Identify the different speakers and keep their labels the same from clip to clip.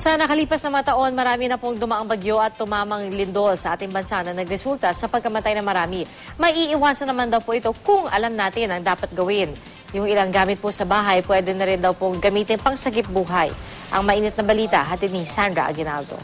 Speaker 1: Sa nakalipas na mga taon, marami na pong dumaang bagyo at tumamang lindol sa ating bansa na nagresulta sa pagkamatay ng marami. Maiiwasan naman daw po ito kung alam natin ang dapat gawin. Yung ilang gamit po sa bahay, pwede na rin daw pong gamitin pang sagip buhay. Ang mainit na balita, hatid ni Sandra Aguinaldo.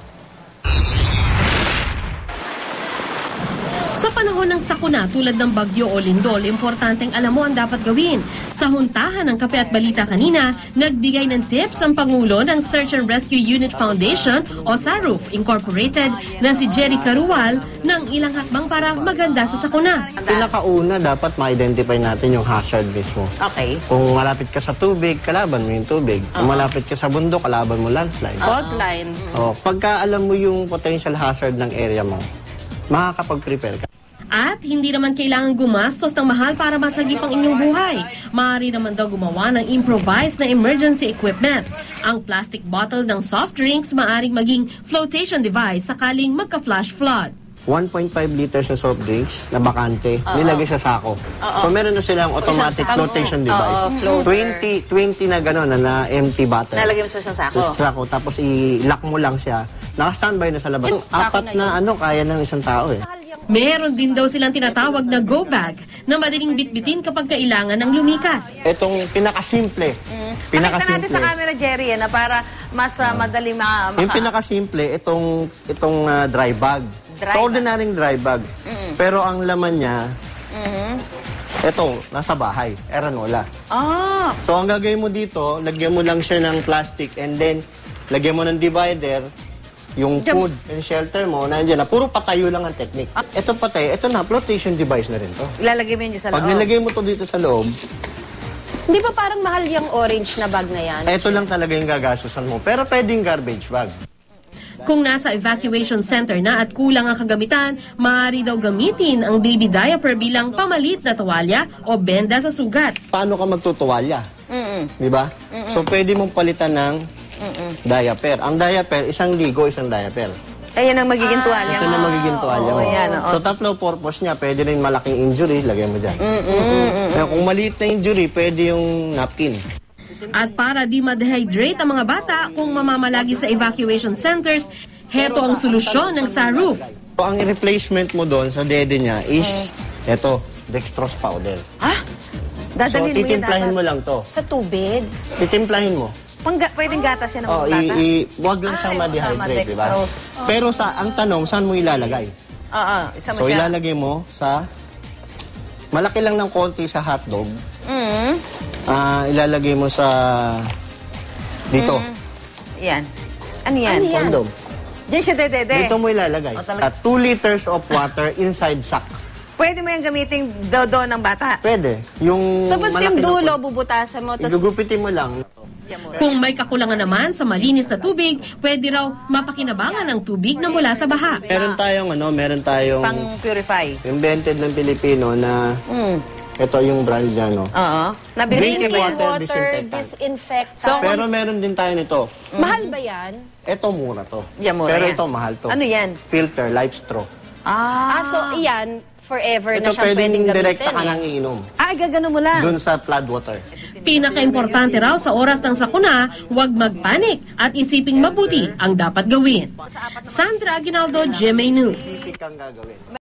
Speaker 2: Sa panahon ng sakuna tulad ng bagyo o lindol, importanteng alam mo ang dapat gawin. Sa huntahan ng Kape at Balita kanina, nagbigay ng tips ang Pangulo ng Search and Rescue Unit Foundation o SARUF Incorporated na si Jerry Carual ng ilang hakbang para maganda sa sakuna.
Speaker 3: Pinakauna, dapat ma-identify natin yung hazard mismo.
Speaker 4: Okay.
Speaker 3: Kung malapit ka sa tubig, kalaban mo yung tubig. Kung malapit ka sa bundok, kalaban mo landslide.
Speaker 4: Fault line.
Speaker 3: Pagka alam mo yung potential hazard ng area mo, makakapag-prepare ka.
Speaker 2: At hindi naman kailangan gumastos ng mahal para masagip ang inyong buhay. Maaari naman daw gumawa ng improvised na emergency equipment. Ang plastic bottle ng soft drinks maaring maging flotation device sakaling magka-flash flood.
Speaker 3: 1.5 liters na soft drinks na bakante, nilagay sa sako. So meron na silang automatic flotation device. 20 na gano'n na empty bottle.
Speaker 4: Nalagay mo sa isang sako.
Speaker 3: Sa sako, tapos i-lock mo lang siya. Naka-standby na sa labas. Apat na kaya ng isang tao eh.
Speaker 2: Meron din daw silang tinatawag na go bag na madaling bitbitin kapag kailangan ng lumikas.
Speaker 3: Itong pinakasimple.
Speaker 4: Pakita natin sa camera, Jerry, na para mas madali
Speaker 3: Yung pinakasimple, itong dry bag. So, ordinaryong dry bag. Pero ang laman niya, ito, nasa bahay. Eranola. So, ang gagawin mo dito, lagyan mo lang siya ng plastic and then, lagyan mo ng divider, yung food and shelter mo, nandiyan na. Puro patayo lang ang technique. Ito patay, ito na, flotation device na rin to.
Speaker 4: Ilalagay mo yun sa loob.
Speaker 3: Pag nilagay mo to dito sa loob,
Speaker 5: Di ba parang mahal yung orange na bag na yan?
Speaker 3: ito lang talaga yung gagastusan mo. Pero pwedeng garbage bag.
Speaker 2: Kung nasa evacuation center na at kulang ang kagamitan, maaari daw gamitin ang baby diaper bilang pamalit na tuwalya o benda sa sugat.
Speaker 3: Paano ka magtutuwalya? Di ba? So, pwede mong palitan ng diaper. Ang diaper, isang ligo, isang diaper.
Speaker 4: Yan ang magiging tuwalya.
Speaker 3: Ito na magiging tuwalya mo.
Speaker 4: Yan,
Speaker 3: So, tatlo purpose niya. Pwede rin malaking injury, lagay mo dyan. Kaya kung maliit na injury, pwede yung napkin.
Speaker 2: At para di ma-dehydrate ang mga bata kung mamamalagi sa evacuation centers, heto ang solusyon ng SARUF.
Speaker 3: So, ang replacement mo doon sa dede niya is, ito, dextrose powder. So,
Speaker 4: Dadalhin mo yan
Speaker 3: titimplahin mo lang to.
Speaker 5: Sa tubig?
Speaker 3: Titimplahin mo.
Speaker 4: Pwedeng gatas yan ng mga bata?
Speaker 3: Huwag lang siyang ma-dehydrate, di ba? Pero ang tanong, saan mo ilalagay?
Speaker 4: Isa mo
Speaker 3: So,
Speaker 4: siya.
Speaker 3: ilalagay mo sa, malaki lang ng konti sa hotdog. Ilalagay mo sa, dito.
Speaker 4: Yan. Ano yan?
Speaker 3: Condom.
Speaker 4: Diyan siya dede.
Speaker 3: Dito mo ilalagay. 2 liters of water inside sack.
Speaker 4: Pwede mo yung gamitin dodo ng bata.
Speaker 3: Pwede. Yung
Speaker 5: Tapos
Speaker 3: malaki
Speaker 5: yung
Speaker 3: na
Speaker 5: dulo, bubutasan mo. Tapos
Speaker 3: igugupitin mo lang.
Speaker 2: Kung may kakulangan naman sa malinis na tubig, pwede raw mapakinabangan ng tubig na mula sa baha.
Speaker 3: Meron tayong
Speaker 4: Pang-purify.
Speaker 3: invented ng Pilipino na ito yung brand niya, no?
Speaker 5: drinking
Speaker 3: water
Speaker 5: water disinfectant.
Speaker 3: Pero meron din tayo nito.
Speaker 5: Mahal ba yan?
Speaker 3: Ito mura to.
Speaker 4: Yan, mura
Speaker 3: Pero
Speaker 4: yan.
Speaker 3: ito mahal to.
Speaker 4: Ano yan?
Speaker 3: Filter, life straw.
Speaker 5: So iyan, forever
Speaker 3: Ito
Speaker 5: na siyang pwedeng gamitin.
Speaker 3: direkta ka nang iinom.
Speaker 4: Gagano mo lang.
Speaker 3: Doon sa flood water.
Speaker 2: Pinaka-importante raw sa oras ng sakuna, huwag magpanik at isiping mabuti ang dapat gawin. Sandra Aguinaldo, GMA News.
Speaker 3: Isip kang gagawin.